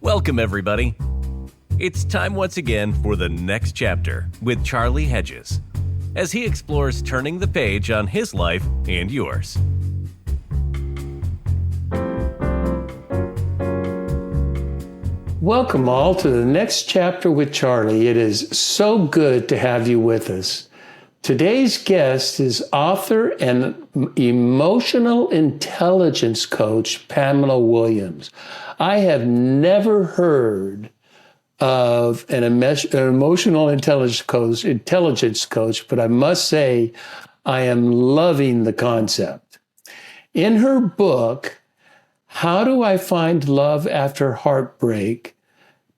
Welcome, everybody. It's time once again for the next chapter with Charlie Hedges, as he explores turning the page on his life and yours. Welcome all to the next chapter with Charlie. It is so good to have you with us. Today's guest is author and emotional intelligence coach, Pamela Williams. I have never heard of an emotional intelligence coach, but I must say I am loving the concept. In her book, How Do I Find Love After Heartbreak,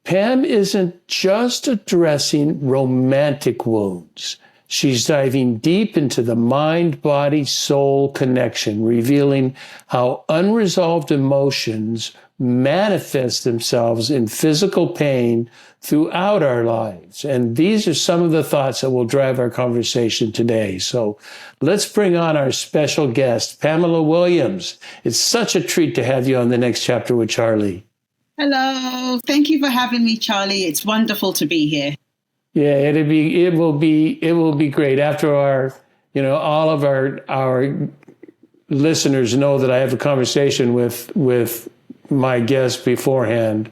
Pam isn't just addressing romantic wounds. She's diving deep into the mind-body-soul connection, revealing how unresolved emotions manifest themselves in physical pain throughout our lives. And these are some of the thoughts that will drive our conversation today. So let's bring on our special guest, Pamela Williams. It's such a treat to have you on the next chapter with Charlie. Hello. Thank you for having me, Charlie. It's wonderful to be here. Yeah, it will be great. After all of our listeners know that I have a conversation with my guest beforehand.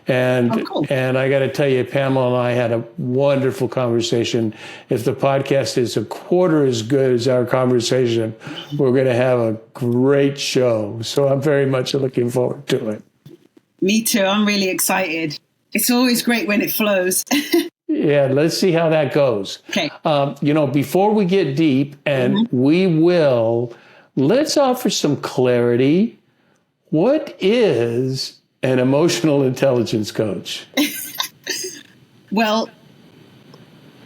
And cool. And I got to tell you, Pamela and I had a wonderful conversation. If the podcast is a quarter as good as our conversation, we're going to have a great show. So I'm very much looking forward to it. Me too. I'm really excited. It's always great when it flows. Yeah, let's see how that goes. Okay. Before we get deep, and let's offer some clarity. What is an emotional intelligence coach? Well,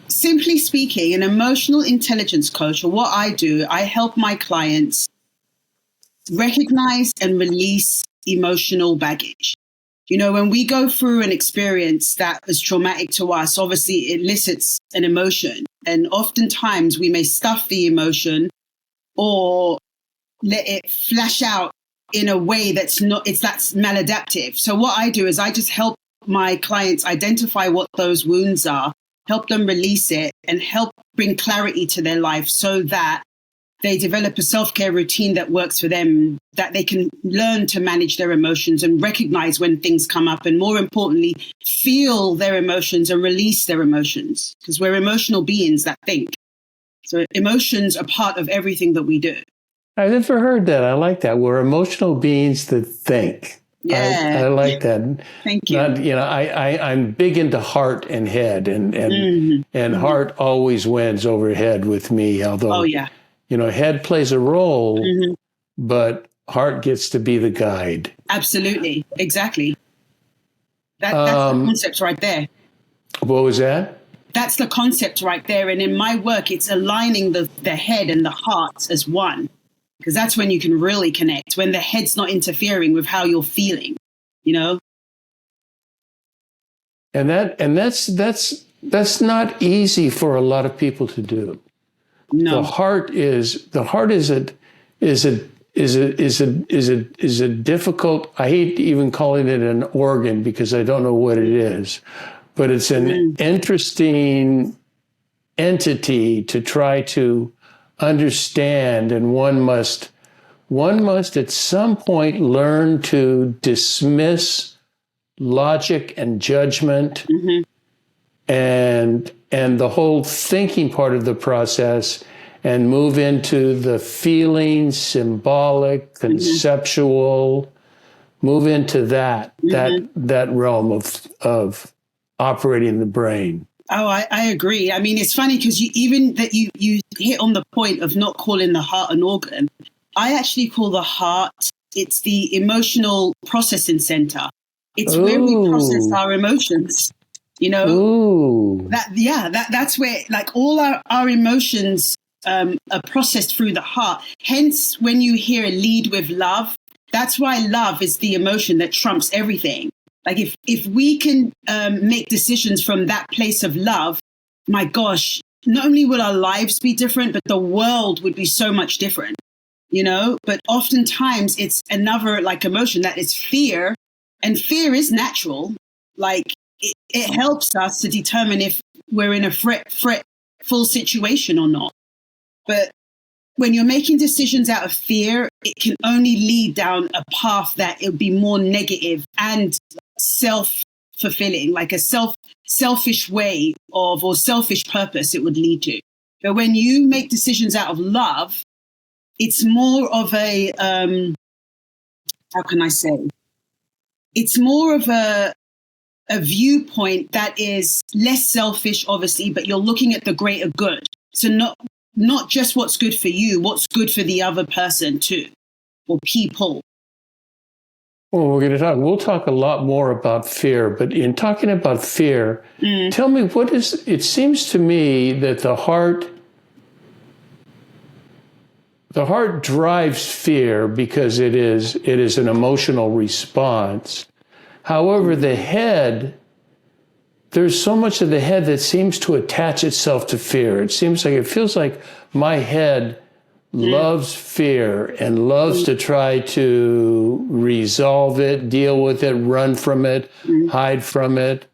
simply speaking, an emotional intelligence coach, or what I do, I help my clients recognize and release emotional baggage. You know, when we go through an experience that is traumatic to us, obviously it elicits an emotion. And oftentimes we may stuff the emotion or let it flash out in a way that's maladaptive. So what I do is I just help my clients identify what those wounds are, help them release it, and help bring clarity to their life so that they develop a self-care routine that works for them, that they can learn to manage their emotions and recognize when things come up, and more importantly, feel their emotions and release their emotions, because we're emotional beings that think. So emotions are part of everything that we do. I've never heard that. I like that. We're emotional beings that think. Yeah. I like that. Thank you. I'm big into heart and head, and heart always wins over head with me, although head plays a role, but heart gets to be the guide. Absolutely. Exactly. That's the concept right there. What was that? That's the concept right there. And in my work, it's aligning the head and the heart as one, because that's when you can really connect, when the head's not interfering with how you're feeling, you know? And that's not easy for a lot of people to do. No. The heart is a difficult, I hate even calling it an organ because I don't know what it is, but it's an interesting entity to try to understand, and one must at some point learn to dismiss logic and judgment and the whole thinking part of the process, and move into the feeling, symbolic, conceptual, move into that realm of operating the brain. Oh, I agree. I mean, it's funny because you hit on the point of not calling the heart an organ. I actually call the heart, it's the emotional processing center. It's where we process our emotions, you know? That's where, like, all our emotions are processed through the heart. Hence, when you hear lead with love, that's why love is the emotion that trumps everything. Like, if we can make decisions from that place of love, my gosh, not only will our lives be different, but the world would be so much different, you know? But oftentimes it's another like emotion that is fear. And fear is natural. Like it helps us to determine if we're in a fretful situation or not. But when you're making decisions out of fear, it can only lead down a path that it would be more negative and self-fulfilling, like a selfish way of, or selfish purpose it would lead to. But when you make decisions out of love, it's more of a, how can I say? It's more of a viewpoint that is less selfish, obviously, but you're looking at the greater good. So not just what's good for you, what's good for the other person too, or people. Well, we'll talk a lot more about fear, but in talking about fear, tell me it seems to me that the heart drives fear because it is an emotional response. However, the head, there's so much of the head that seems to attach itself to fear. It feels like my head loves fear and loves to try to resolve it, deal with it, run from it, hide from it.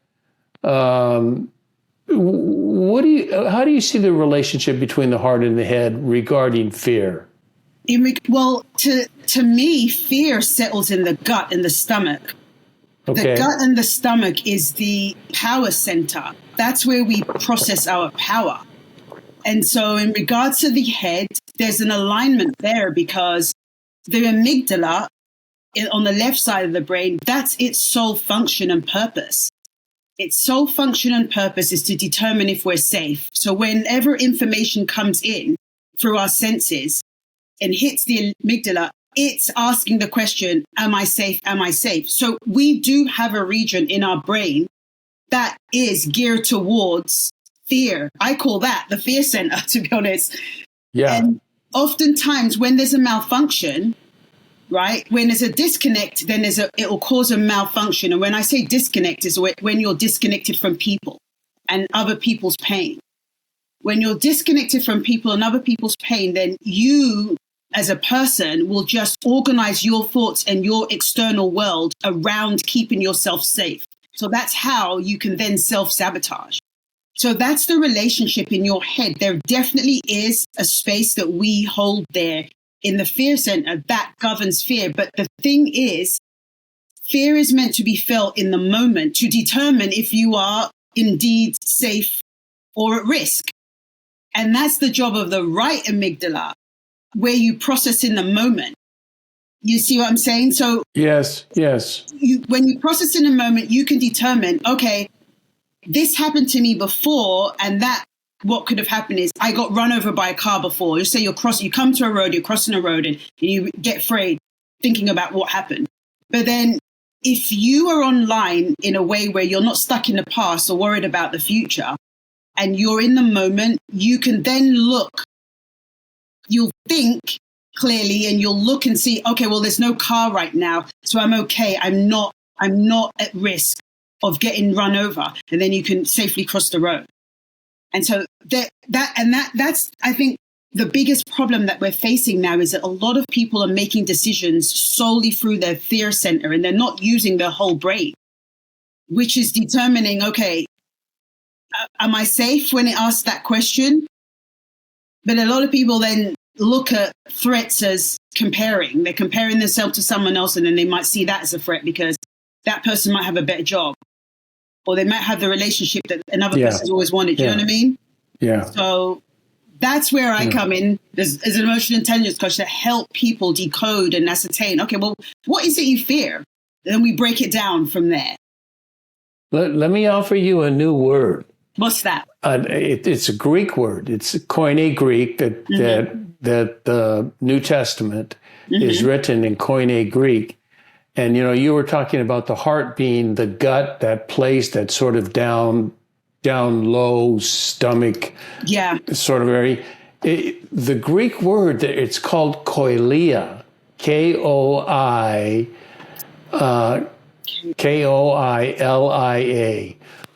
How do you see the relationship between the heart and the head regarding fear? Well, to me, fear settles in the gut and the stomach. Okay. The gut and the stomach is the power center. That's where we process our power. And so in regards to the head, there's an alignment there because the amygdala on the left side of the brain, that's its sole function and purpose. Its sole function and purpose is to determine if we're safe. So whenever information comes in through our senses and hits the amygdala, it's asking the question, am I safe? Am I safe? So we do have a region in our brain that is geared towards fear. I call that the fear center, to be honest. Yeah. And oftentimes when there's a malfunction, right, when there's a disconnect, then it will cause a malfunction. And when I say disconnect is when you're disconnected from people and other people's pain. When you're disconnected from people and other people's pain, then you as a person will just organize your thoughts and your external world around keeping yourself safe. So that's how you can then self-sabotage. So that's the relationship in your head. There definitely is a space that we hold there in the fear center that governs fear. But the thing is, fear is meant to be felt in the moment to determine if you are indeed safe or at risk. And that's the job of the right amygdala, where you process in the moment. You see what I'm saying? So yes. When you process in a moment, you can determine, okay, this happened to me before, and that what could have happened is I got run over by a car before. You say you come to a road, you're crossing a road, and you get afraid thinking about what happened. But then if you are online in a way where you're not stuck in the past or worried about the future, and you're in the moment, you can then look, you'll think clearly, and you'll look and see, okay, well, there's no car right now, so I'm okay. I'm not at risk of getting run over, and then you can safely cross the road. And so that's, I think, the biggest problem that we're facing now is that a lot of people are making decisions solely through their fear center, and they're not using their whole brain, which is determining, okay, am I safe when it asks that question? But a lot of people then look at threats as comparing. They're comparing themselves to someone else, and then they might see that as a threat because that person might have a better job, or they might have the relationship that another person's always wanted. You know what I mean? Yeah. So that's where I come in as an emotional intelligence coach to help people decode and ascertain, okay, well, what is it you fear? And then we break it down from there. Let me offer you a new word. What's that? It's a Greek word. It's Koine Greek that the New Testament is written in Koine Greek. And, you were talking about the heart being the gut, that place, that sort of down low stomach sort of area. The Greek word, it's called koilia, Koilia.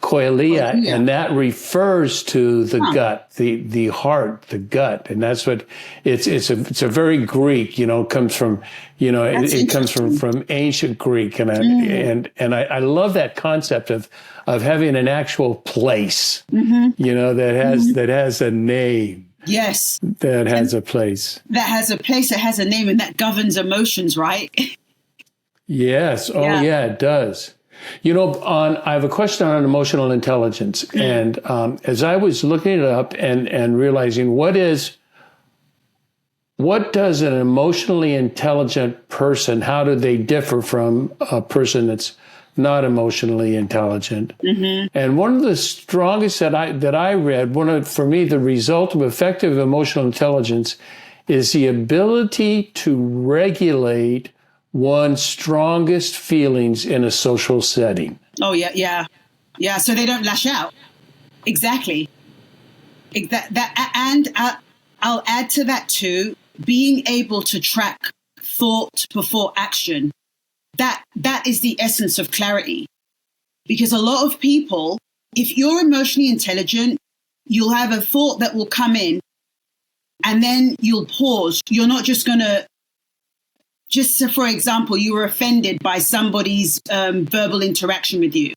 koilia, Koilia. and that refers to the Huh. gut, the heart, the gut, and that's what it's a very Greek, comes from, That's it comes interesting. from ancient Greek, and I love that concept of having an actual place, that has a name, Yes. that has a place. That has a place, that has a name, and that governs emotions, right? Yes. Oh, Yeah. yeah, it does. I have a question on emotional intelligence. And as I was looking it up and realizing what does an emotionally intelligent person, how do they differ from a person that's not emotionally intelligent? And one of the strongest that I read, for me, the result of effective emotional intelligence is the ability to regulate one's strongest feelings in a social setting. Oh, yeah. So they don't lash out. Exactly. And I'll add to that too, being able to track thought before action. That is the essence of clarity. Because a lot of people, if you're emotionally intelligent, you'll have a thought that will come in and then you'll pause. You're not just going to, just so, for example, you were offended by somebody's verbal interaction with you.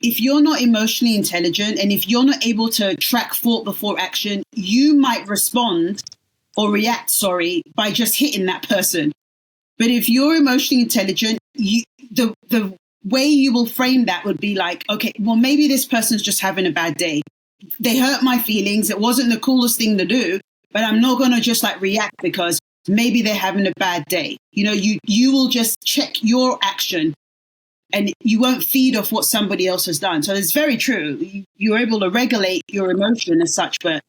If you're not emotionally intelligent and if you're not able to track thought before action, you might respond or react, by just hitting that person. But if you're emotionally intelligent, the way you will frame that would be like, okay, well, maybe this person's just having a bad day. They hurt my feelings. It wasn't the coolest thing to do, but I'm not going to just react because maybe they're having a bad day. You will just check your action and you won't feed off what somebody else has done. So it's very true. You're able to regulate your emotion as such, but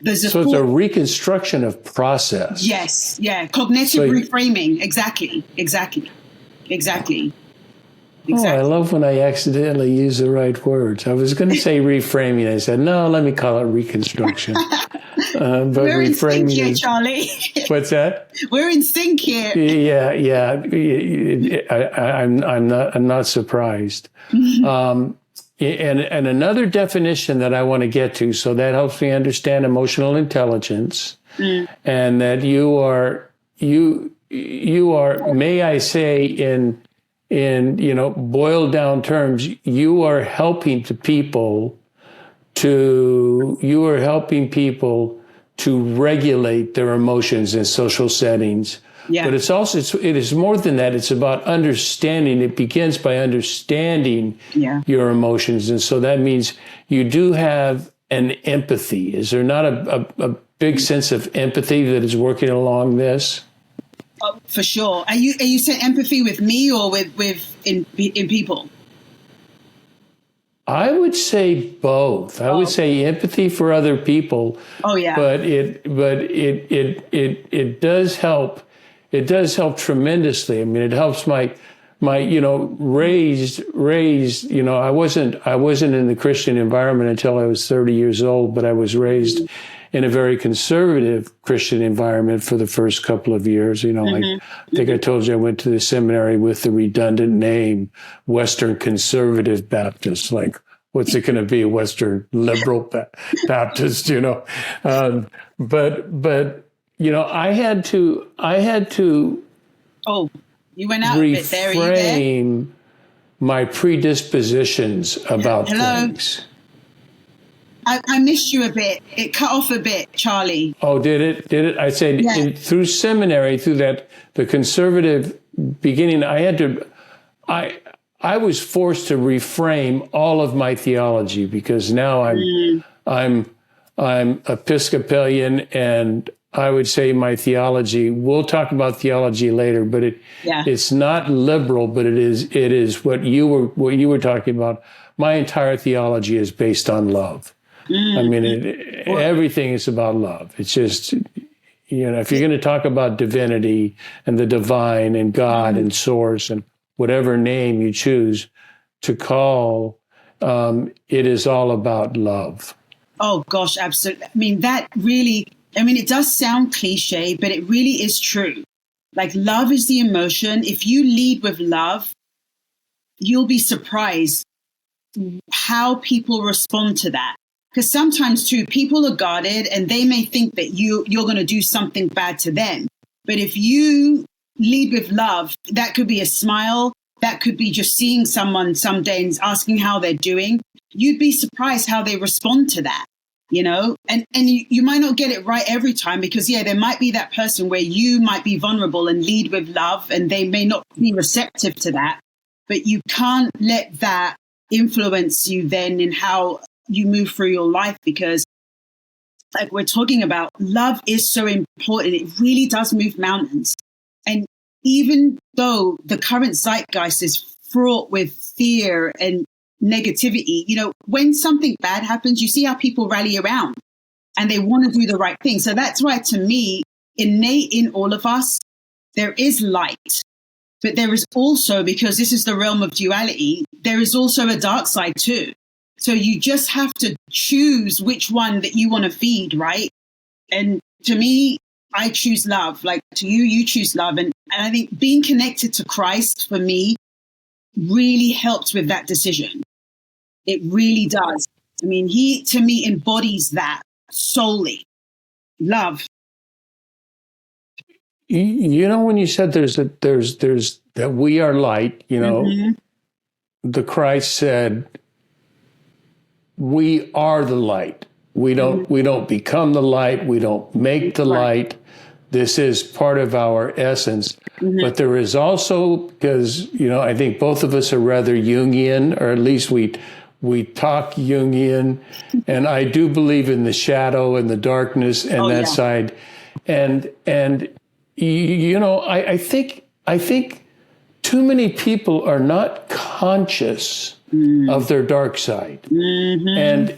there's So it's a reconstruction of process. Yes. Yeah. Cognitive reframing. Exactly. Oh, I love when I accidentally use the right words. I was going to say reframing. I said, no, let me call it reconstruction. But we're in sync reframing here, Charlie. What's that? We're in sync here. Yeah. I'm not surprised. And another definition that I want to get to, so that helps me understand emotional intelligence, and that you are, may I say, in boiled down terms, you are helping people to regulate their emotions in social settings. Yeah. But it is more than that. It's about understanding. It begins by understanding your emotions. And so that means you do have an empathy. Is there not a big sense of empathy that is working along this? Oh, for sure. Are you saying empathy with me or in people? I would say both. I would say empathy for other people. Oh yeah. But it does help. It does help tremendously. I mean, it helps my raised. I wasn't in the Christian environment until I was 30 years old, but I was raised in a very conservative Christian environment for the first couple of years. I think I told you I went to the seminary with the redundant name Western Conservative Baptist. Like, what's it going to be? Western Liberal Baptist, But I had to. Oh, you went out a bit there. Are you there? Reframe my predispositions about things. I missed you a bit. It cut off a bit, Charlie. Oh, did it? I said through seminary, through the conservative beginning, I was forced to reframe all of my theology because now I'm Episcopalian, and I would say my theology. We'll talk about theology later, but it's not liberal, but it is what you were talking about. My entire theology is based on love. I mean, everything is about love. It's just, if you're going to talk about divinity and the divine and God and source and whatever name you choose to call, it is all about love. Oh, gosh, absolutely. I mean, it does sound cliche, but it really is true. Like, love is the emotion. If you lead with love, you'll be surprised how people respond to that. Because sometimes too, people are guarded and they may think that you're going to do something bad to them. But if you lead with love, that could be a smile. That could be just seeing someone someday and asking how they're doing. You'd be surprised how they respond to that, you know, and you might not get it right every time because, yeah, there might be that person where you might be vulnerable and lead with love and they may not be receptive to that. But you can't let that influence you then in how you move through your life, because like we're talking about, love is so important. It really does move mountains. And even though the current zeitgeist is fraught with fear and negativity, you know, when something bad happens, you see how people rally around and they want to do the right thing. So that's why, to me, innate in all of us, there is light. But there is also, because this is the realm of duality, there is also a dark side too. So you just have to choose which one that you want to feed, right? And to me, I choose love. Like to you, you choose love. And I think being connected to Christ for me really helps with that decision. It really does. I mean, he, to me, embodies that solely. Love. You know, when you said there's that we are light, you know, the Christ said, we are the light. We don't become the light. We don't make the light. This is part of our essence. But there is also, because, you know, I think both of us are rather Jungian, or at least we talk Jungian, and I do believe in the shadow and the darkness and side. And you know, I think too many people are not conscious of their dark side, and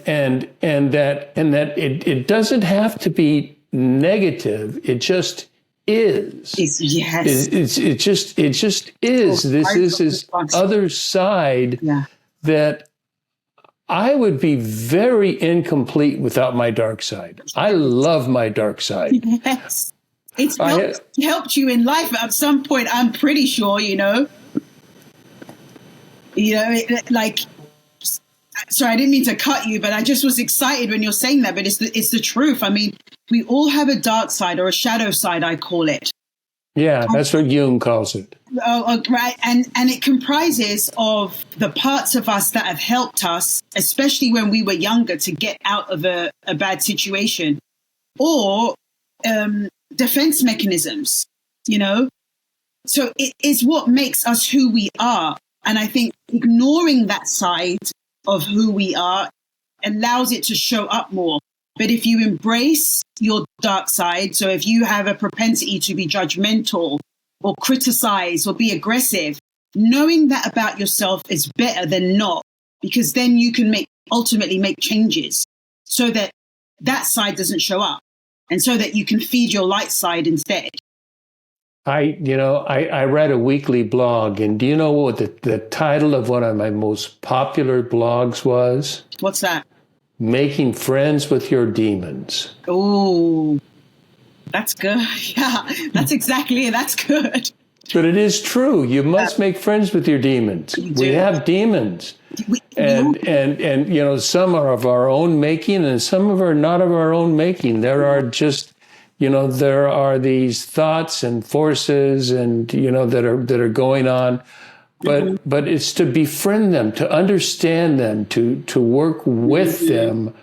that it doesn't have to be negative. It just is. It just is. This is his other side that I would be very incomplete without my dark side. I love my dark side. Yes. It's helped you in life at some point, I'm pretty sure, you know. You know, like, sorry, I didn't mean to cut you, but I just was excited when you're saying that. But it's the truth. I mean, we all have a dark side, or a shadow side, I call it. Yeah, that's what Jung calls it. Oh, right. And it comprises of the parts of us that have helped us, especially when we were younger, to get out of a bad situation, or defense mechanisms, you know. So it is what makes us who we are. And I think ignoring that side of who we are allows it to show up more. But if you embrace your dark side, so if you have a propensity to be judgmental or criticize or be aggressive, knowing that about yourself is better than not, because then you can ultimately make changes so that that side doesn't show up, and so that you can feed your light side instead. I read a weekly blog, and do you know what the title of one of my most popular blogs was? What's that? Making Friends with Your Demons. Oh, that's good. Yeah, that's exactly it. That's good. But it is true. You must make friends with your demons. We have demons. And you know, some are of our own making and some are not of our own making. There are just, you know, there are these thoughts and forces and, you know, that are going on. But it's to befriend them, to understand them, to work with them,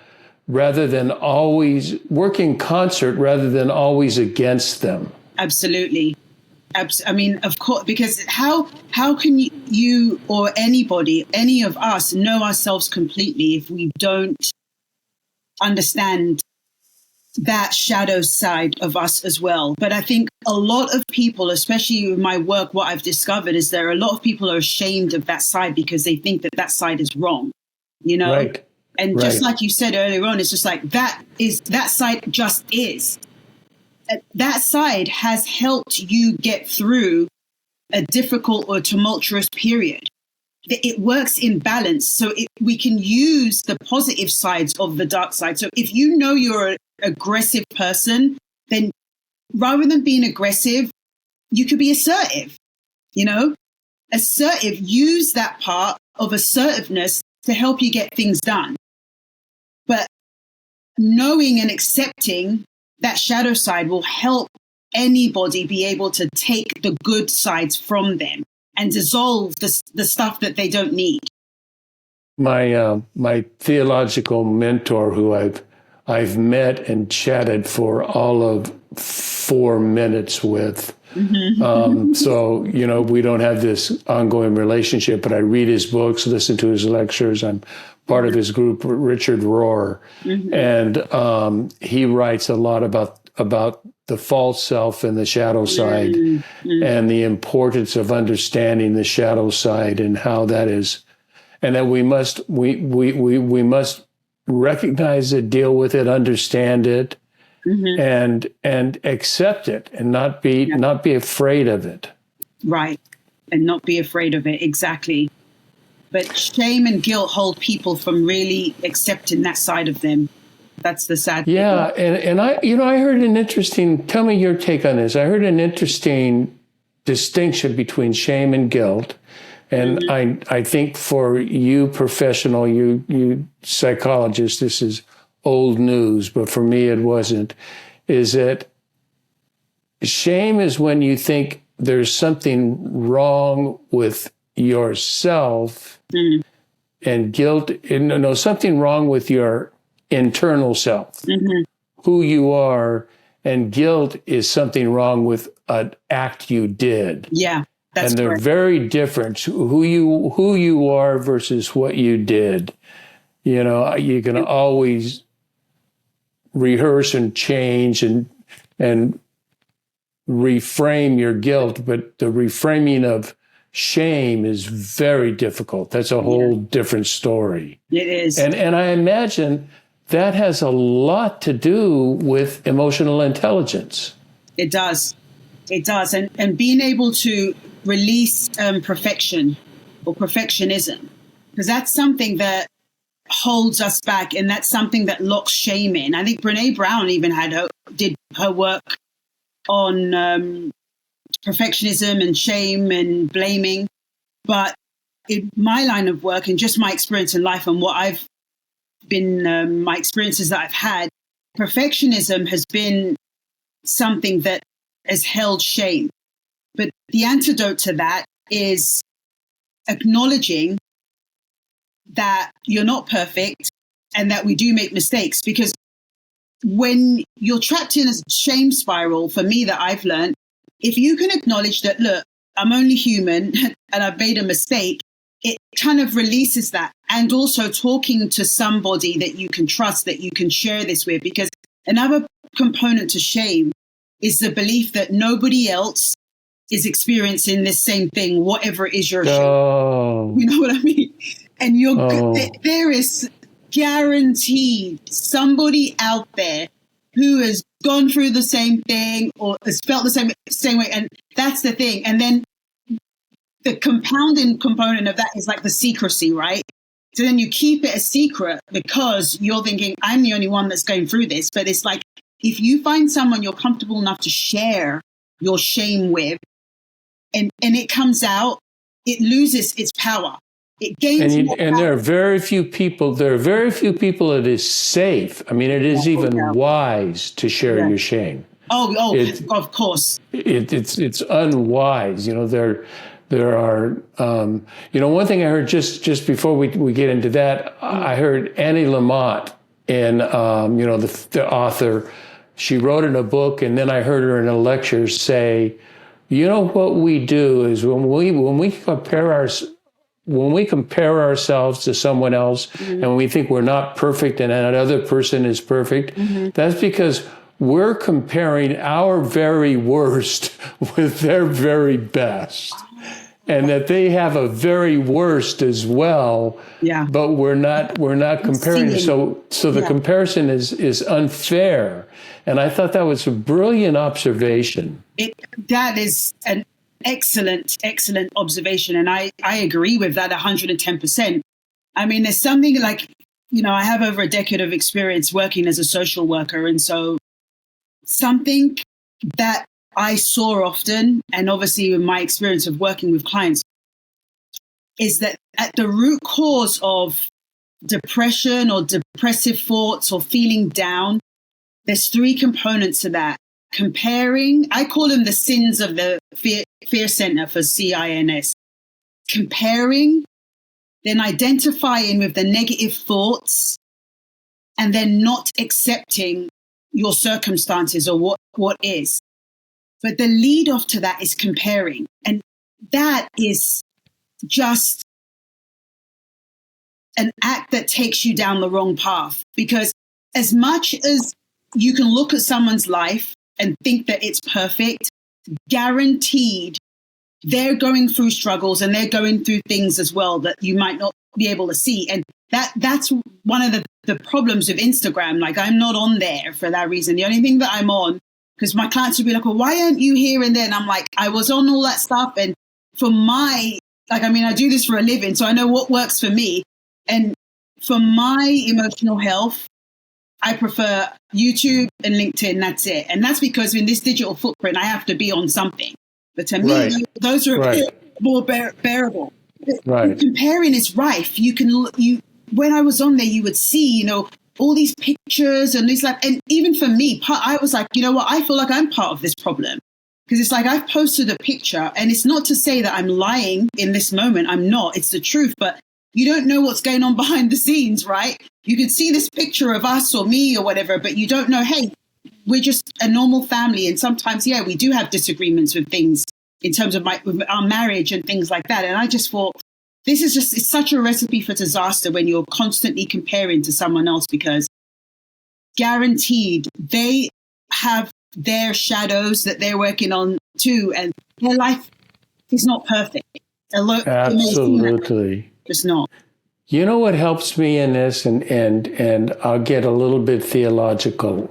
rather than always work in concert, rather than always against them. Absolutely. I mean, of course, because how can you or anybody, any of us, know ourselves completely if we don't understand that shadow side of us as well? But I think a lot of people, especially with my work, what I've discovered is there are a lot of people are ashamed of that side because they think that side is wrong, you know? Right. And just like you said earlier on, it's just like that side just is. That side has helped you get through a difficult or tumultuous period. It works in balance. So we can use the positive sides of the dark side. So if you know you're an aggressive person, then rather than being aggressive, you could be assertive, you know? Assertive, use that part of assertiveness to help you get things done. But knowing and accepting that shadow side will help anybody be able to take the good sides from them and dissolve the stuff that they don't need. My theological mentor, who I've met and chatted for all of 4 minutes with. So, we don't have this ongoing relationship, but I read his books, listen to his lectures. I'm part of his group, Richard Rohr. And he writes a lot about the false self and the shadow side and the importance of understanding the shadow side and how that is, and that we must recognize it, deal with it, understand it, and accept it, and not be afraid of it. Right, and not be afraid of it, exactly. But shame and guilt hold people from really accepting that side of them. That's the sad thing. Yeah, and I heard an interesting. Tell me your take on this. I heard an interesting distinction between shame and guilt. And I think for you professional, you psychologist, this is old news, but for me it wasn't, is that shame is when you think there's something wrong with yourself, and guilt, something wrong with your internal self, who you are, and guilt is something wrong with an act you did. Yeah. That's and they're correct. very different. Who you are versus what you did. You can always rehearse and change and reframe your guilt, but the reframing of shame is very difficult. That's a whole different story. It is. And I imagine that has a lot to do with emotional intelligence. It does. It does. And being able to release perfection or perfectionism, because that's something that holds us back, and that's something that locks shame in. I think Brene Brown even did her work on perfectionism and shame and blaming. But in my line of work and just my experience in life and what I've been, my experiences that I've had, perfectionism has been something that has held shame. But the antidote to that is acknowledging that you're not perfect and that we do make mistakes. Because when you're trapped in a shame spiral, for me, that I've learned, if you can acknowledge that, look, I'm only human and I've made a mistake, it kind of releases that. And also talking to somebody that you can trust, that you can share this with. Because another component to shame is the belief that nobody else is experiencing this same thing, whatever it is you're ashamed. You know what I mean? And there is guaranteed somebody out there who has gone through the same thing or has felt the same way. And that's the thing. And then the compounding component of that is like the secrecy, right? So then you keep it a secret because you're thinking, I'm the only one that's going through this. But it's like, if you find someone you're comfortable enough to share your shame with, and it comes out, it loses its power. It gains more power. And there are very few people it is safe. I mean, it is even wise to share your shame. Of course. It's unwise. There are, one thing I heard just before we get into that, I heard Annie Lamott, and the author, she wrote in a book, and then I heard her in a lecture say, what we do is when we compare ourselves to someone else, and we think we're not perfect and another person is perfect, that's because we're comparing our very worst with their very best. And that they have a very worst as well, but we're not comparing. So the comparison is unfair. And I thought that was a brilliant observation. That is an excellent observation. And I agree with that 110%. I mean, there's something like, I have over a decade of experience working as a social worker. And so something that I saw often, and obviously in my experience of working with clients, is that at the root cause of depression or depressive thoughts or feeling down, there's three components to that. Comparing, I call them the sins of the fear center for CINS. Comparing, then identifying with the negative thoughts, and then not accepting your circumstances or what is. But the lead off to that is comparing. And that is just an act that takes you down the wrong path. Because as much as you can look at someone's life and think that it's perfect, guaranteed they're going through struggles and they're going through things as well that you might not be able to see. And that's one of the problems with Instagram. Like, I'm not on there for that reason. The only thing that I'm on, because my clients would be like, well, why aren't you here? And then I'm like, I was on all that stuff. And for my, I do this for a living, so I know what works for me. And for my emotional health, I prefer YouTube and LinkedIn. That's it. And that's because in this digital footprint, I have to be on something. But to me, those are a bit more bearable. Right. Comparing is rife. When I was on there, you would see, all these pictures and and even for me, I was like, you know what? I feel like I'm part of this problem, because it's like I've posted a picture, and it's not to say that I'm lying in this moment. I'm not. It's the truth. But you don't know what's going on behind the scenes, right? You could see this picture of us or me or whatever, but you don't know, hey, we're just a normal family. And sometimes, we do have disagreements with things in terms of with our marriage and things like that. And I just thought, it's such a recipe for disaster when you're constantly comparing to someone else, because guaranteed they have their shadows that they're working on too. And their life is not perfect. Absolutely. It's not. You know what helps me in this, and I'll get a little bit theological.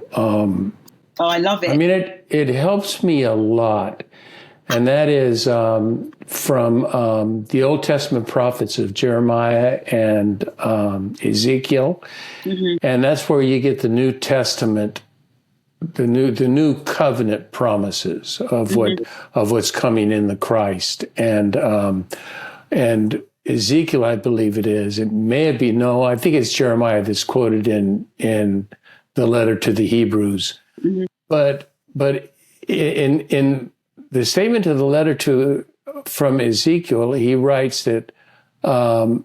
I love it. I mean, it helps me a lot. And that is from the Old Testament prophets of Jeremiah and Ezekiel. Mm-hmm. And that's where you get the New Testament, the new covenant promises of what's coming in the Christ. And Ezekiel, I believe it is. It may be, no, I think it's Jeremiah that's quoted in the letter to the Hebrews. Mm-hmm. But in the statement to the letter from Ezekiel, he writes that God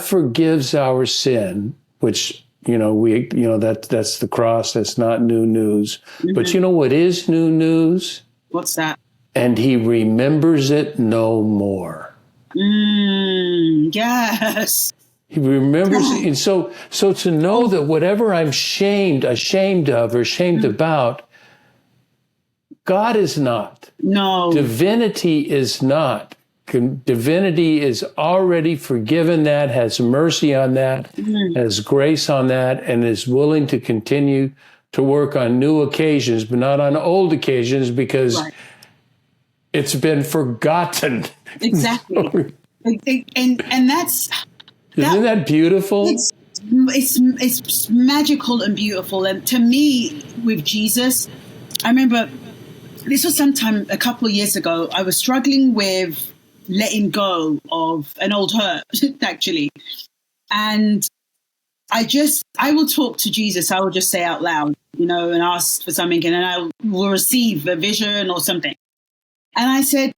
forgives our sin, which that's the cross. That's not new news. Mm-hmm. But you know what is new news? What's that? And he remembers it no more. Yes. He remembers it. And so to know that whatever I'm ashamed of or ashamed about, God is not. No. Divinity is not. Divinity is already forgiven that, has mercy on that, has grace on that, and is willing to continue to work on new occasions, but not on old occasions, because it's been forgotten. Exactly. and that's... Isn't that beautiful? It's magical and beautiful. And to me, with Jesus, I remember this was sometime a couple of years ago. I was struggling with letting go of an old hurt, actually. And I will talk to Jesus. I will just say out loud, and ask for something, and then I will receive a vision or something. And I said,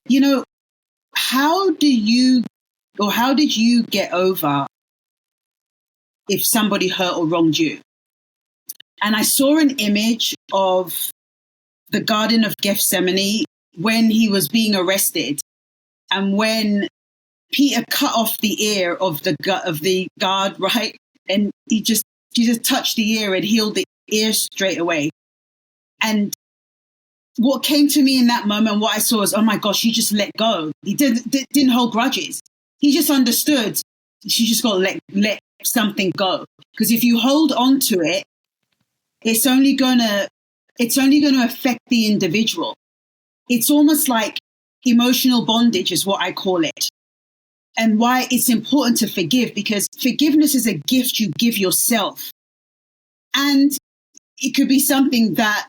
how did you get over if somebody hurt or wronged you? And I saw an image of the Garden of Gethsemane when he was being arrested, and when Peter cut off the ear of the guard, right? And Jesus touched the ear and healed the ear straight away. And what came to me in that moment, what I saw was, oh my gosh, he just let go. He didn't hold grudges. He just understood. You just got to let something go. Because if you hold on to it, it's only going to affect the individual. It's almost like emotional bondage is what I call it. And why it's important to forgive, because forgiveness is a gift you give yourself. And it could be something that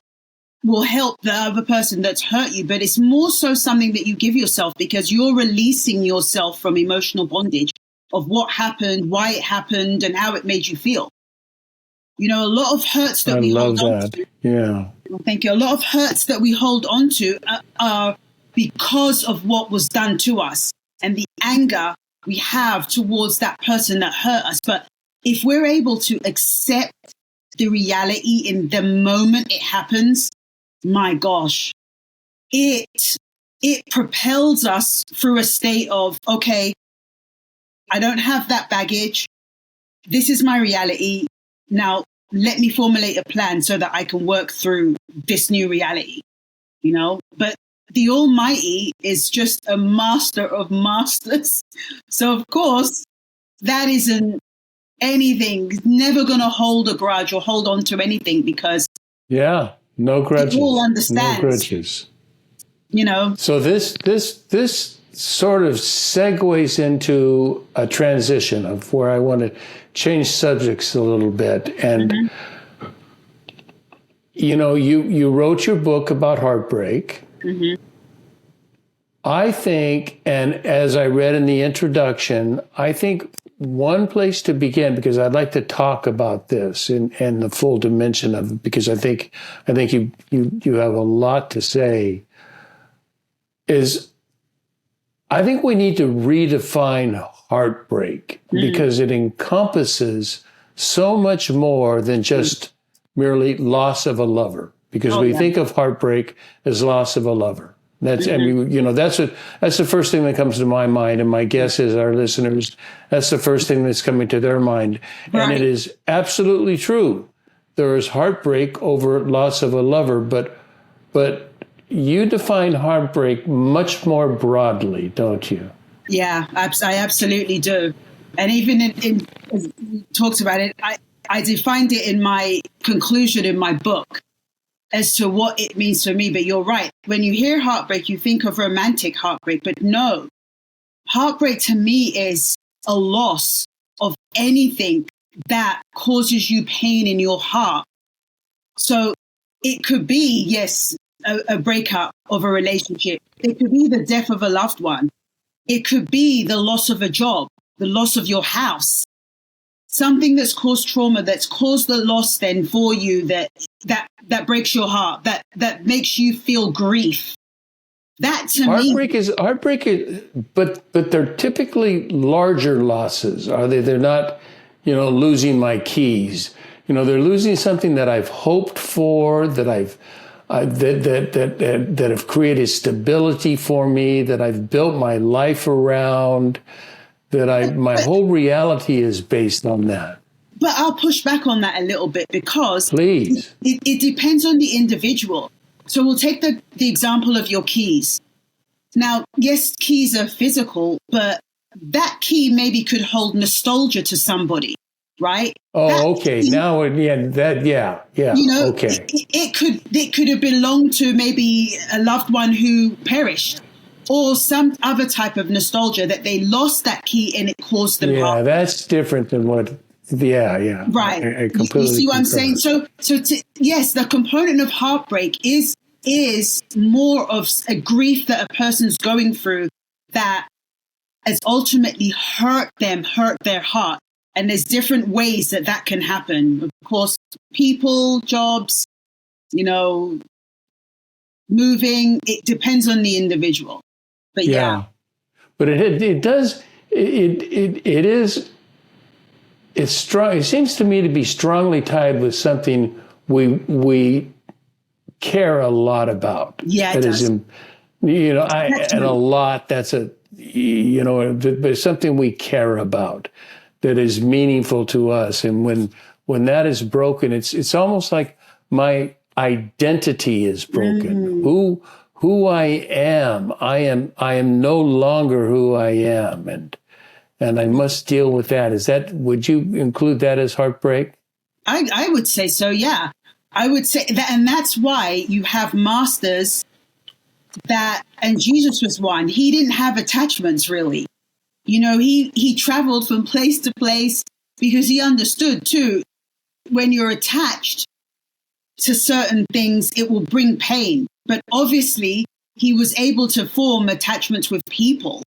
will help the other person that's hurt you, but it's more so something that you give yourself, because you're releasing yourself from emotional bondage. of what happened, why it happened, and how it made you feel. You know, a lot of hurts that we hold on to. Yeah. Thank you. A lot of hurts that we hold on to are because of what was done to us and the anger we have towards that person that hurt us. But if we're able to accept the reality in the moment it happens, my gosh, it propels us through a state of, okay, I don't have that baggage. This is my reality. Now, let me formulate a plan so that I can work through this new reality, you know? But the Almighty is just a master of masters. So, of course, that isn't anything. He's never going to hold a grudge or hold on to anything because no grudges. He all understands. No grudges. You know? So this sort of segues into a transition of where I want to change subjects a little bit. And, you know, you wrote your book about heartbreak. I think, and as I read in the introduction, I think one place to begin, because I'd like to talk about this and the full dimension of it, because I think you have a lot to say, is I think we need to redefine heartbreak because it encompasses so much more than just merely loss of a lover. Because we think of heartbreak as loss of a lover. That's and you know that's the first thing that comes to my mind, and my guess is our listeners, that's the first thing that's coming to their mind, and it is absolutely true. There is heartbreak over loss of a lover, but you define heartbreak much more broadly, don't you? Yeah, I absolutely do. And even in as we talked about it, I defined it in my conclusion in my book as to what it means for me. But you're right. When you hear heartbreak, you think of romantic heartbreak. But no, heartbreak to me is a loss of anything that causes you pain in your heart. So it could be, yes, a breakup of a relationship. It could be the death of a loved one. It could be the loss of a job, the loss of your house, something that's caused trauma, that's caused the loss then for you that breaks your heart, that makes you feel grief. That to heartbreak is, but they're typically larger losses, are they? They're not, you know, losing my keys. You know, they're losing something that I've hoped for, that that have created stability for me, that I've built my life around, my whole reality is based on that. But I'll push back on that a little bit because please, it depends on the individual. So we'll take the example of your keys. Now, yes, keys are physical, but that key maybe could hold nostalgia to somebody, right? Oh, okay. Key, now, yeah. You know, okay. It could have belonged to maybe a loved one who perished, or some other type of nostalgia that they lost that key and it caused them harm. Yeah, that's different than what. Yeah. Right. I completely you see what I'm saying? So yes, the component of heartbreak is more of a grief that a person's going through that has ultimately hurt their heart. And there's different ways that can happen. Of course, people, jobs, you know, moving, it depends on the individual. But yeah. But it does, it's strong. It seems to me to be strongly tied with something we care a lot about. Yeah, it does. And a lot. That's but something we care about that is meaningful to us. And when that is broken, it's almost like my identity is broken. Who I am no longer who I am, and I must deal with that. Would you include that as heartbreak? I would say so, yeah. I would say that, and that's why you have masters and Jesus was one. He didn't have attachments really. You know, he traveled from place to place because he understood too, when you're attached to certain things, it will bring pain. But obviously, he was able to form attachments with people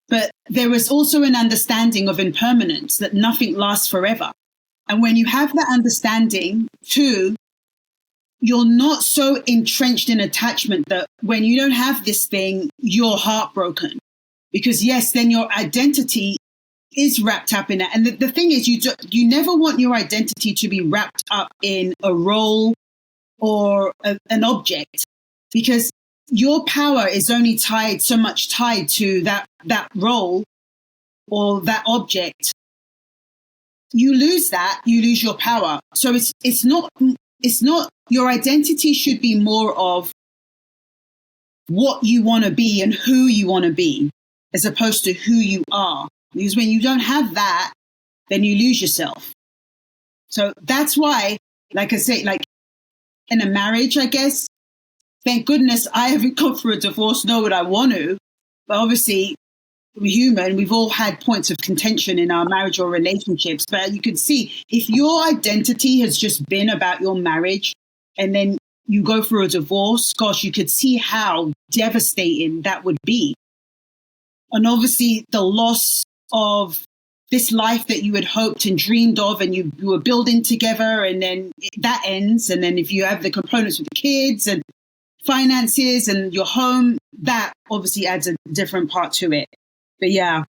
But there was also an understanding of impermanence, that nothing lasts forever. And when you have that understanding too, you're not so entrenched in attachment that when you don't have this thing, you're heartbroken. Because yes, then your identity is wrapped up in that. And the thing is, you never want your identity to be wrapped up in a role or an object, because your power is only tied to that role or that object. You lose that, you lose your power. So it's not, your identity should be more of what you want to be and who you want to be, as opposed to who you are. Because when you don't have that, then you lose yourself. So that's why, like I say, like in a marriage, I guess, thank goodness I haven't gone through a divorce, nor would I want to. But obviously, we're human. We've all had points of contention in our marriage or relationships. But you can see, if your identity has just been about your marriage and then you go through a divorce, gosh, you could see how devastating that would be. And obviously, the loss of this life that you had hoped and dreamed of and you were building together, and then that ends. And then if you have the components with the kids and finances and your home, that obviously adds a different part to it. But yeah.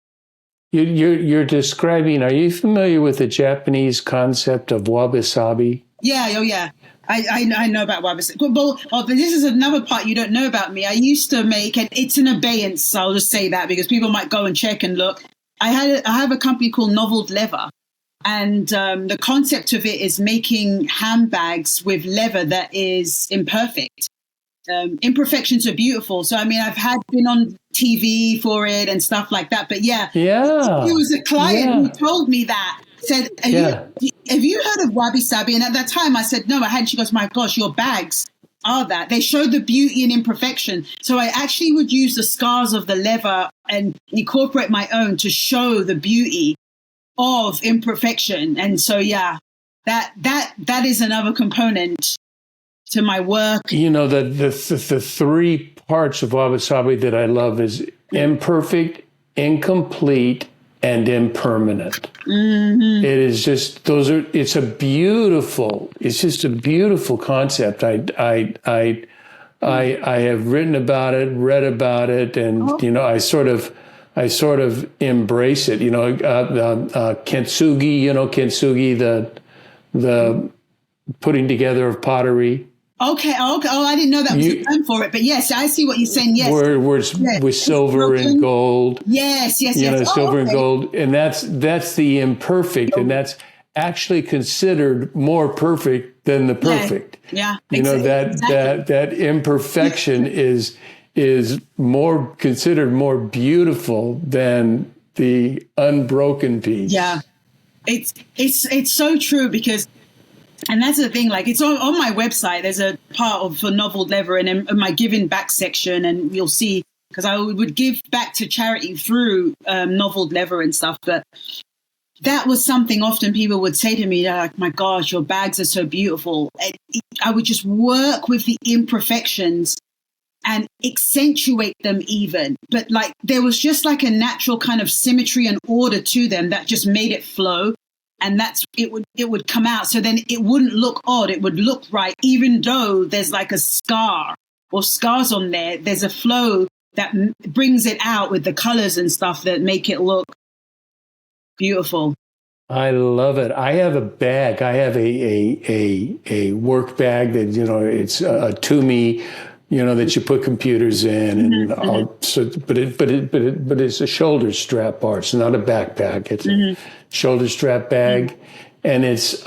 You're describing, are you familiar with the Japanese concept of wabi-sabi? Yeah, oh yeah. I know about wabi-sabi. But this is another part you don't know about me. I used to make, and it's an abeyance, so I'll just say that because people might go and check and look. I have a company called Unresolved Leather, and the concept of it is making handbags with leather that is imperfect. Imperfections are beautiful. So, I mean, I've been on TV for it and stuff like that. But yeah. It was a client who told me that, said, have you heard of wabi-sabi? And at that time I said, no, I hadn't. She goes, my gosh, your bags are that. They show the beauty and imperfection. So I actually would use the scars of the leather and incorporate my own to show the beauty of imperfection. And so, yeah, that is another component to my work. You know, the three parts of wabi-sabi that I love is imperfect, incomplete, and impermanent. Mm-hmm. It is just, it's just a beautiful concept. I have written about it, read about it, and, you know, I sort of embrace it. You know, kintsugi, the putting together of pottery. Okay. Oh, I didn't know that was a term for it. But yes, I see what you're saying. Yes. With silver and gold. Yes. Silver and gold. And that's the imperfect. And that's actually considered more perfect than the perfect. Yeah. You know, that imperfection is considered more beautiful than the unbroken piece. Yeah. It's so true, because, and that's the thing, like, it's on my website. There's a part for Unresolved Leather and in my giving back section, and you'll see, because I would give back to charity through Unresolved Leather and stuff. But that was something often people would say to me, like, my gosh, your bags are so beautiful. I would just work with the imperfections and accentuate them even. But like, there was just like a natural kind of symmetry and order to them that just made it flow. And it would come out. So then it wouldn't look odd. It would look right, even though there's like a scar or scars on there. There's a flow that brings it out with the colors and stuff that make it look beautiful. I love it. I have a bag. I have a work bag that, you know, it's a Toomey, you know, that you put computers in, and but it's a shoulder strap bar. It's not a backpack. It's a shoulder strap bag, and it's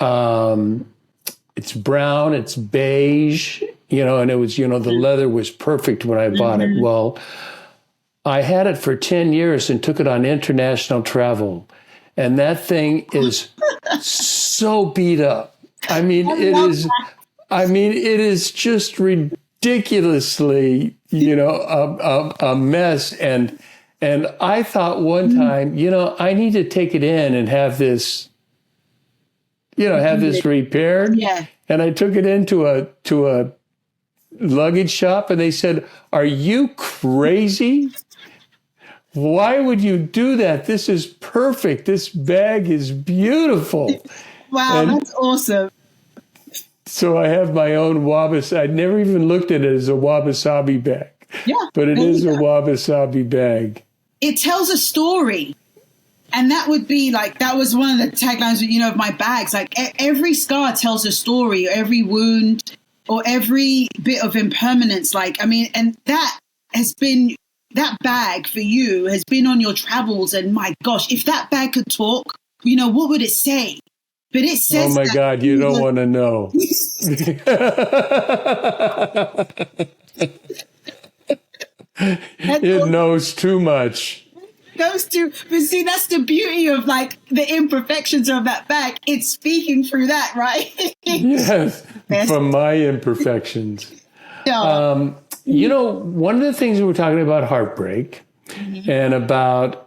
brown. It's beige, you know, and it was, you know, the leather was perfect when I bought it. Well, I had it for 10 years and took it on international travel, and that thing is so beat up. I mean, it is just ridiculously, you know, a mess. And I thought one time, you know, I need to take it in and have this, you know, repaired. Yeah. And I took it into a luggage shop, and they said, "Are you crazy? why would you do that? This is perfect. This bag is beautiful. Wow, And that's awesome. so I have my own wabi-sabi. I never even looked at it as a wabi-sabi bag. Yeah. But it is a wabi-sabi bag. It tells a story. And that would be like, that was one of the taglines, of my bags. Like every scar tells a story, or every wound, or every bit of impermanence. And that bag for you has been on your travels. And my gosh, if that bag could talk, what would it say? But it says, oh my God, you don't want to know. It knows too much. But see, that's the beauty of like the imperfections of that bag. It's speaking through that, right? Yes, from my imperfections. Yeah. One of the things we were talking about heartbreak, and about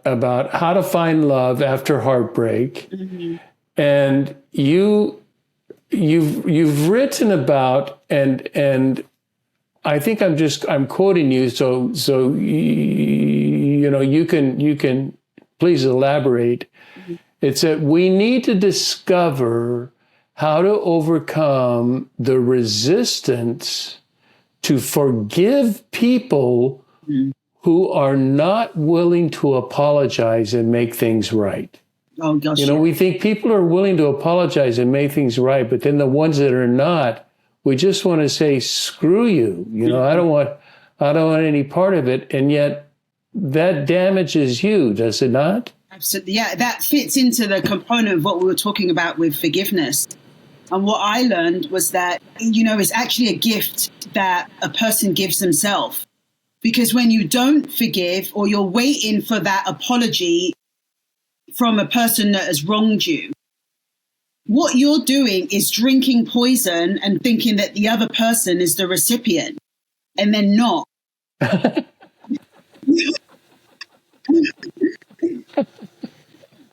how to find love after heartbreak, and you've written about, and I think I'm quoting you, so you can please elaborate. It's that we need to discover how to overcome the resistance to forgive people who are not willing to apologize and make things right. Oh gosh. We think people are willing to apologize and make things right, but then the ones that are not, we just want to say, screw you. I don't want any part of it. And yet that damages you, does it not? Absolutely. Yeah, that fits into the component of what we were talking about with forgiveness. And what I learned was that, it's actually a gift that a person gives themselves. Because when you don't forgive, or you're waiting for that apology from a person that has wronged you, what you're doing is drinking poison and thinking that the other person is the recipient, and they're not.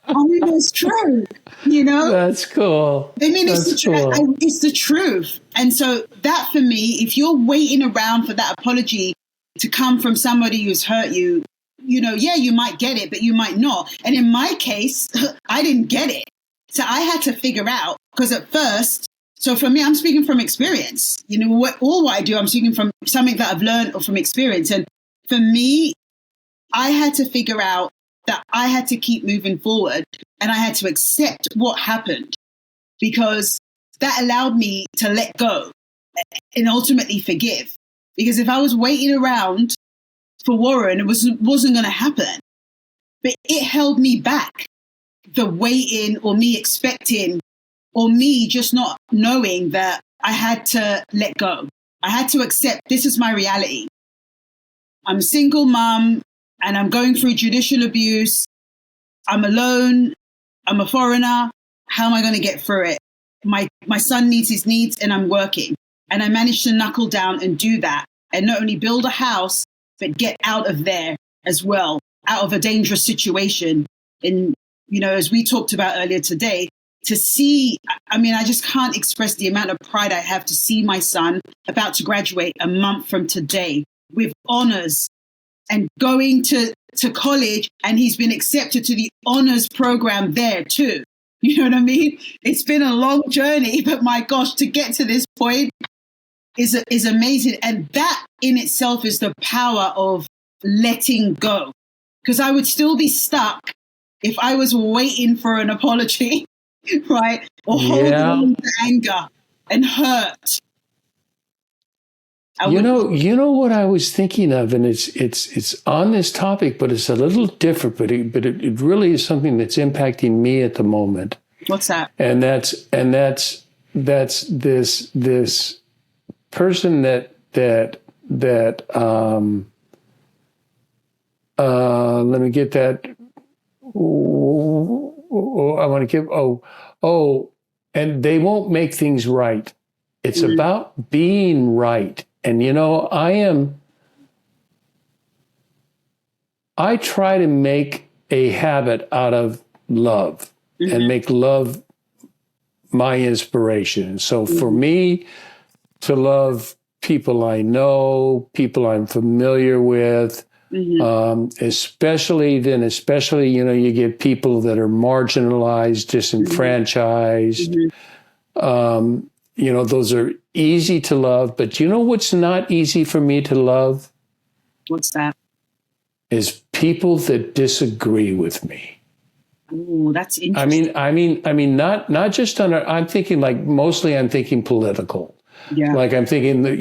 It's true, That's cool. It's the truth. And so that, for me, if you're waiting around for that apology to come from somebody who's hurt you, you might get it, but you might not. And in my case, I didn't get it. So I had to figure out, because at first, so for me, I'm speaking from experience. What I do, I'm speaking from something that I've learned or from experience. And for me, I had to figure out that I had to keep moving forward, and I had to accept what happened, because that allowed me to let go and ultimately forgive. Because if I was waiting around for Warren, it wasn't going to happen. But it held me back. The waiting, or me expecting, or me just not knowing that I had to let go. I had to accept this is my reality. I'm a single mom and I'm going through judicial abuse. I'm alone. I'm a foreigner. How am I going to get through it? My son needs his needs, and I'm working. And I managed to knuckle down and do that, and not only build a house, but get out of there as well, out of a dangerous situation. And, as we talked about earlier today, to see, I just can't express the amount of pride I have to see my son about to graduate a month from today with honors and going to college, and he's been accepted to the honors program there too. You know what I mean? It's been a long journey, but my gosh, to get to this point is amazing. And that in itself is the power of letting go. Because I would still be stuck if I was waiting for an apology, right? Or holding on to anger and hurt. You know what I was thinking of, and it's on this topic, but it's a little different. But it really is something that's impacting me at the moment. What's that? And that's this person that let me get that. I want to give. And they won't make things right. It's about being right. And, I try to make a habit out of love and make love my inspiration. So for me to love people I know, people I'm familiar with, especially, you get people that are marginalized, disenfranchised. Those are easy to love, but you know what's not easy for me to love? What's that? Is people that disagree with me. Oh, that's interesting. I mean, not just I'm thinking mostly I'm thinking political. Yeah. Like I'm thinking that,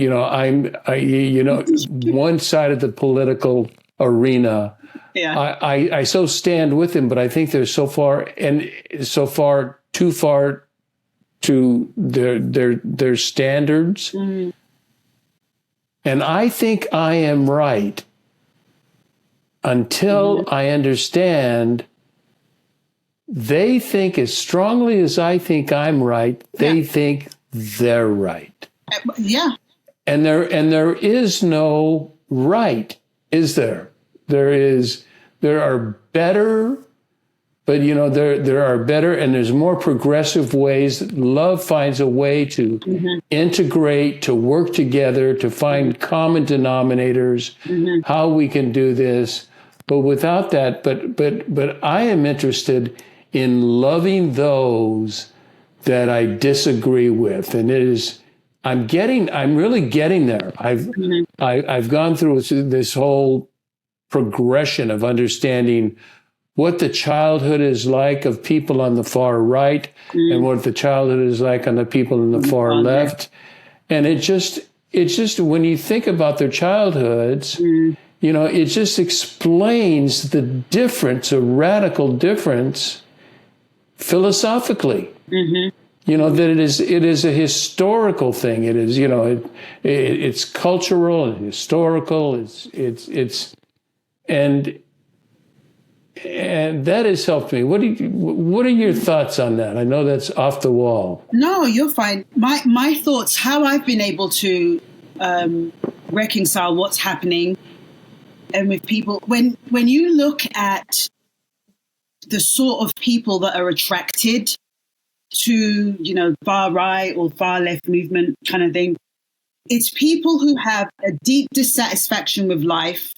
one side of the political arena, Yeah. I so stand with him, but I think they're too far to their standards. And I think I am right until I understand they think as strongly as I think I'm right, they think they're right. Yeah. And there is no right, is there? There are better, but there are better and there's more progressive ways. Love finds a way to integrate, to work together, to find common denominators, how we can do this. But without that, but I am interested in loving those that I disagree with. And I'm really getting there. I've gone through this whole progression of understanding what the childhood is like of people on the far right and what the childhood is like on the people on the far left. And it just when you think about their childhoods, it just explains the difference, a radical difference philosophically. That it is a historical thing. It is, it's cultural and historical. It's and that has helped me. What are your thoughts on that? I know that's off the wall. No, you're fine. My thoughts, how I've been able to reconcile what's happening and with people. When you look at the sort of people that are attracted to, far right or far left movement kind of thing, it's people who have a deep dissatisfaction with life.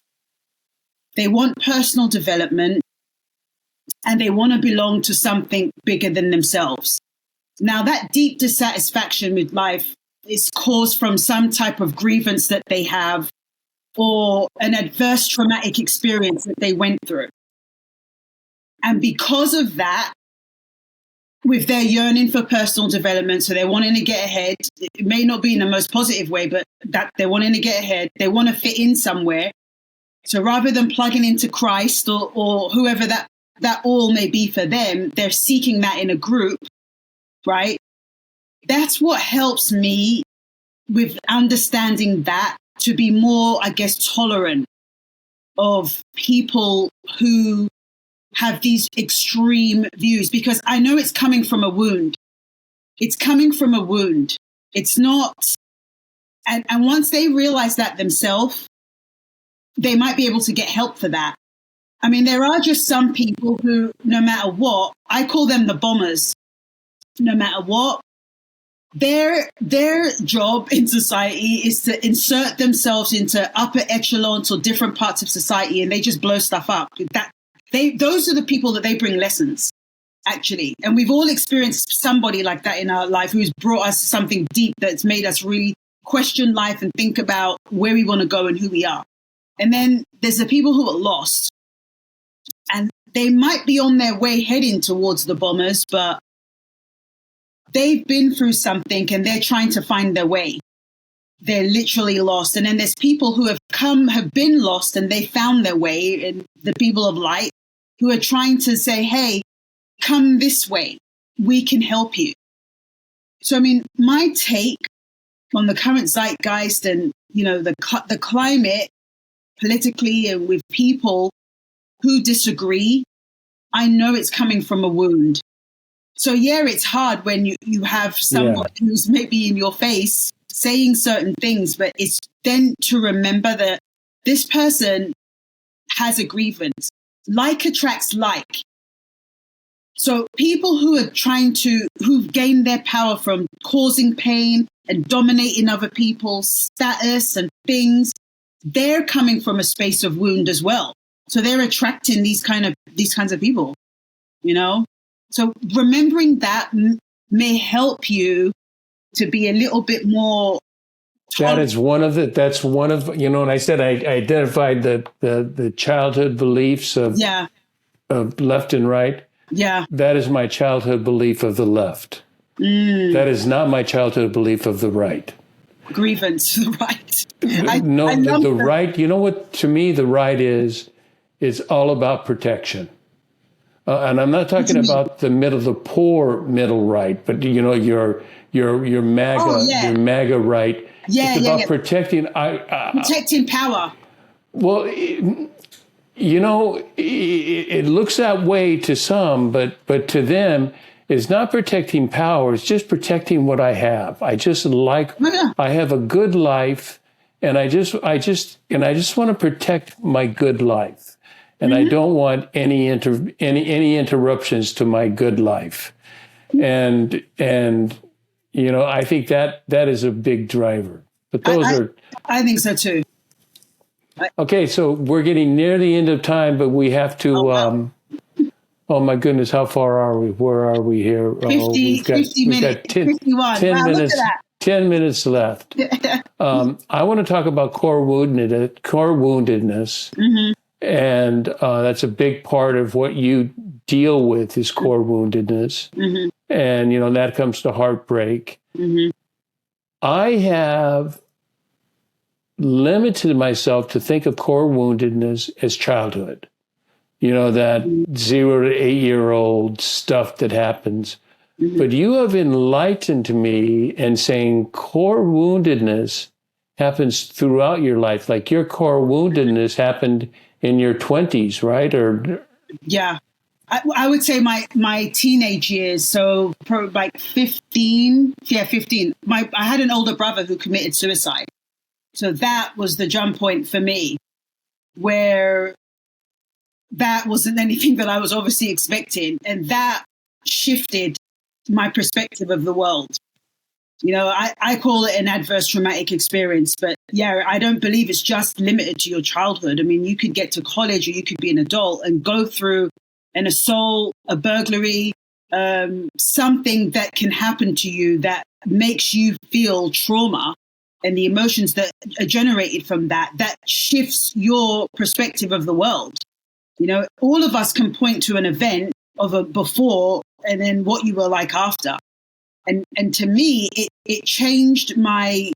They want personal development and they want to belong to something bigger than themselves. Now, that deep dissatisfaction with life is caused from some type of grievance that they have or an adverse traumatic experience that they went through. And because of that, with their yearning for personal development, so they're wanting to get ahead, it may not be in the most positive way, but that they're wanting to get ahead, they want to fit in somewhere. So rather than plugging into Christ or whoever that all may be for them, they're seeking that in a group, right? That's what helps me with understanding that, to be more, I guess, tolerant of people who have these extreme views, because I know it's coming from a wound. It's coming from a wound. It's not. And once they realize that themselves, they might be able to get help for that. I mean, there are just some people who, no matter what, I call them the bombers. No matter what, their job in society is to insert themselves into upper echelons or different parts of society, and they just blow stuff up. Those are the people that they bring lessons, actually. And we've all experienced somebody like that in our life who's brought us something deep that's made us really question life and think about where we want to go and who we are. And then there's the people who are lost. And they might be on their way heading towards the bombers, but they've been through something and they're trying to find their way. They're literally lost. And then there's people who have been lost and they found their way, and the people of light who are trying to say, hey, come this way. We can help you. So, I mean, my take on the current zeitgeist and, the climate politically and with people who disagree, I know it's coming from a wound. So, yeah, it's hard when you have someone who's maybe in your face saying certain things, but it's then to remember that this person has a grievance. Like attracts like. So people who are who've gained their power from causing pain and dominating other people's status and things, they're coming from a space of wound as well. So they're attracting these kinds of people, you know? So remembering that may help you to be a little bit more. That's one of, and I said, I identified the childhood beliefs of left and right. Yeah. That is my childhood belief of the left. That is not my childhood belief of the right. Grievance, the right. The right, you know what, to me, the right is all about protection. And I'm not talking about the poor middle right, but your MAGA, your MAGA right. Yeah, it's about protecting. Protecting power. Well, it looks that way to some, but to them, it's not protecting power. It's just protecting what I have. I just I have a good life, and I just want to protect my good life, and I don't want any interruptions to my good life, and I think that is a big driver. But I think so too. Okay, so we're getting near the end of time, but we have to. Oh my goodness, how far are we? Where are we here? 50 minutes. 51. 10 minutes. 10 minutes left. I want to talk about core woundedness, and that's a big part of what you deal with is core woundedness, and that comes to heartbreak. I have limited myself to think of core woundedness as childhood. That 0 to 8-year-old stuff that happens. But you have enlightened me in saying core woundedness happens throughout your life. Like your core woundedness happened in your 20s, right? Yeah. I would say my teenage years, so probably like 15. Yeah, 15. I had an older brother who committed suicide. So that was the jump point for me, where that wasn't anything that I was obviously expecting. And that shifted my perspective of the world. I call it an adverse traumatic experience, but I don't believe it's just limited to your childhood. I mean, you could get to college or you could be an adult and go through an assault, a burglary, something that can happen to you that makes you feel trauma and the emotions that are generated from that shifts your perspective of the world. All of us can point to an event of a before and then what you were like after. And to me, it changed my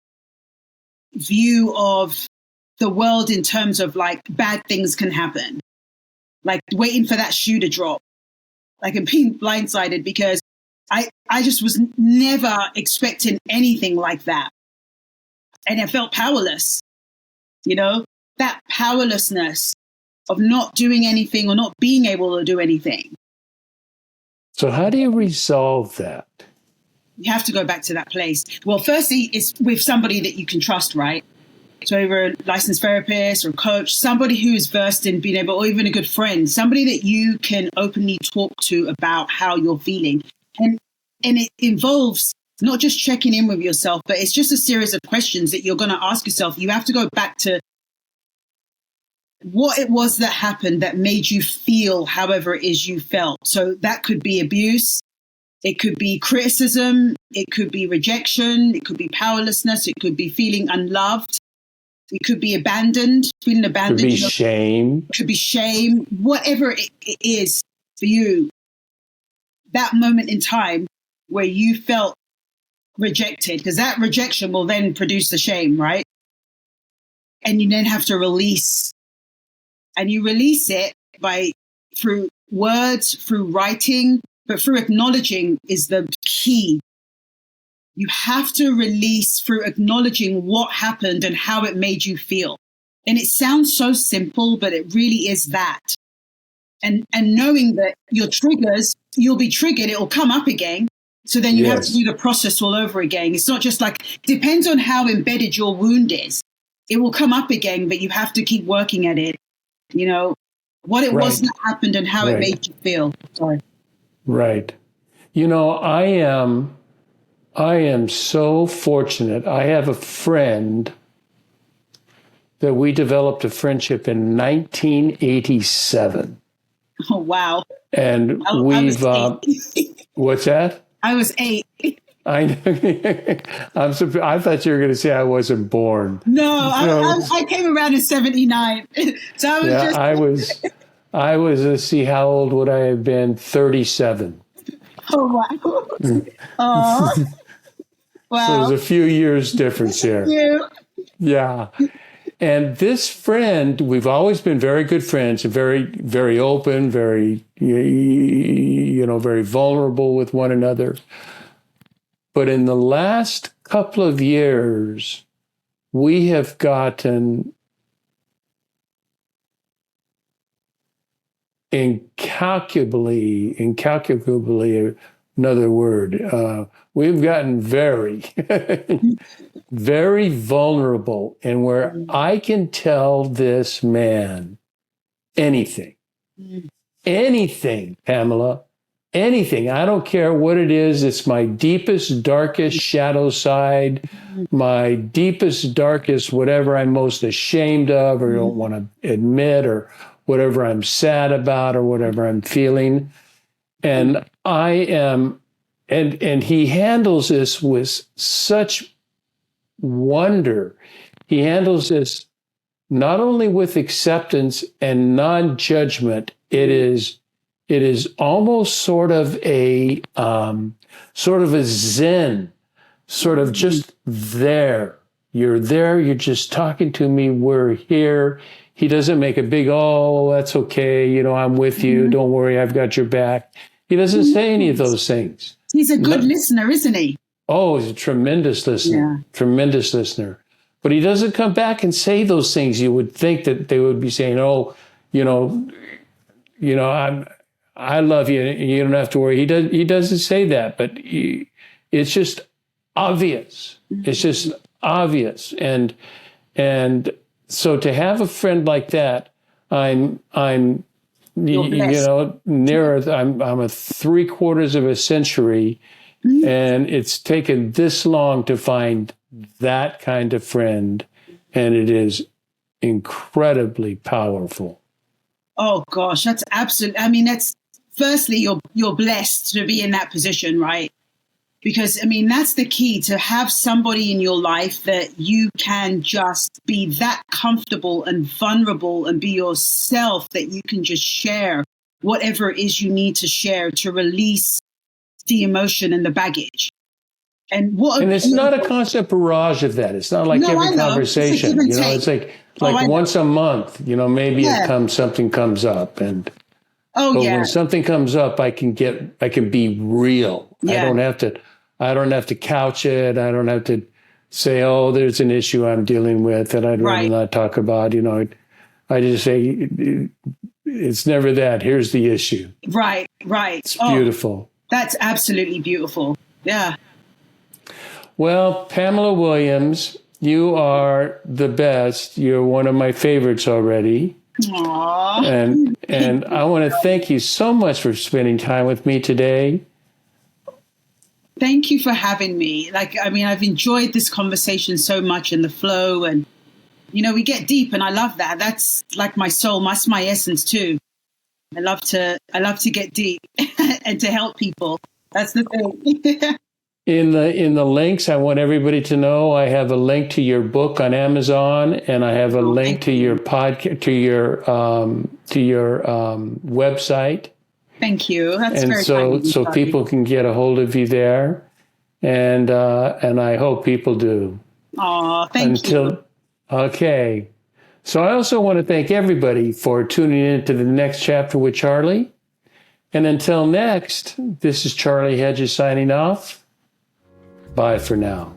view of the world in terms of like bad things can happen, like waiting for that shoe to drop, like and being blindsided because I just was never expecting anything like that. And I felt powerless, that powerlessness of not doing anything or not being able to do anything. So how do you resolve that? You have to go back to that place. Well, firstly, it's with somebody that you can trust, right? So either a licensed therapist or a coach, somebody who is versed in being able, or even a good friend, somebody that you can openly talk to about how you're feeling. And it involves not just checking in with yourself, but it's just a series of questions that you're going to ask yourself. You have to go back to what it was that happened that made you feel however it is you felt. So that could be abuse. It could be criticism. It could be rejection. It could be powerlessness. It could be feeling unloved. It could be abandoned, feeling abandoned. It could be shame. It could be shame. Whatever it is for you, that moment in time where you felt rejected, because that rejection will then produce the shame, right? And you then have to release. And you release it through words, through writing, but through acknowledging is the key. You have to release through acknowledging what happened and how it made you feel. And it sounds so simple, but it really is that. And knowing that your triggers, you'll be triggered, it will come up again. So then you have to do the process all over again. It's not just like, depends on how embedded your wound is. It will come up again, but you have to keep working at it. What it was that happened and how it made you feel. Sorry. Right. I am so fortunate. I have a friend that we developed a friendship in 1987. Oh, wow. And I we've, was 8. what's that? I was 8. I know. I'm surprised. I thought you were going to say I wasn't born. No, I came around in 79. So I was yeah, I was, let's see, how old would I have been? 37. Oh, wow. Oh, wow. So there's a few years difference here. Yeah. And this friend, we've always been very good friends and very, very open, very, very vulnerable with one another. But in the last couple of years, we have gotten incalculably, another word, we've gotten very, very vulnerable, and where I can tell this man anything, Pamela, anything. I don't care what it is. It's my deepest, darkest shadow side, my deepest, darkest, whatever I'm most ashamed of or don't want to admit, or whatever I'm sad about or whatever I'm feeling. And I am, and he handles this with such wonder. He handles this not only with acceptance and non-judgment. It is almost sort of a zen, sort of just there. You're there. You're just talking to me. We're here. He doesn't make a big, oh, that's okay. I'm with you. Don't worry. I've got your back. He doesn't say any of those things. He's a good listener, isn't he? Oh, he's a tremendous listener. Tremendous listener. But he doesn't come back and say those things. You would think that they would be saying, oh, I love you. You don't have to worry. He doesn't say that, but it's just obvious. It's just obvious. And so to have a friend like that, I'm nearer. I'm a 3/4 of a century, and it's taken this long to find that kind of friend, and it is incredibly powerful. Oh gosh, that's absolute. I mean, that's firstly, you're blessed to be in that position, right? Because that's the key, to have somebody in your life that you can just be that comfortable and vulnerable and be yourself, that you can just share whatever it is you need to share to release the emotion and the baggage. And it's not a constant barrage of that. It's not like every conversation. It's like once a month. Maybe something comes up, and when something comes up, I can be real. Yeah. I don't have to couch it. I don't have to say, oh, there's an issue I'm dealing with that I'd rather not talk about. I just say, it's never that. Here's the issue. Right. It's beautiful. That's absolutely beautiful. Yeah. Well, Pamela Williams, you are the best. You're one of my favorites already. Aww. And I want to thank you so much for spending time with me today. Thank you for having me. I've enjoyed this conversation so much, and the flow, and, we get deep, and I love that. That's like my soul. That's my essence too. I love to get deep and to help people. That's the thing. In the links, I want everybody to know I have a link to your book on Amazon, and I have a link to your podcast, to your website. Thank you. That's and very so kind. So people can get a hold of you there, and I hope people do. Thank you. Okay. So I also want to thank everybody for tuning in to the next chapter with Charlie. And until next, this is Charlie Hedges signing off. Bye for now.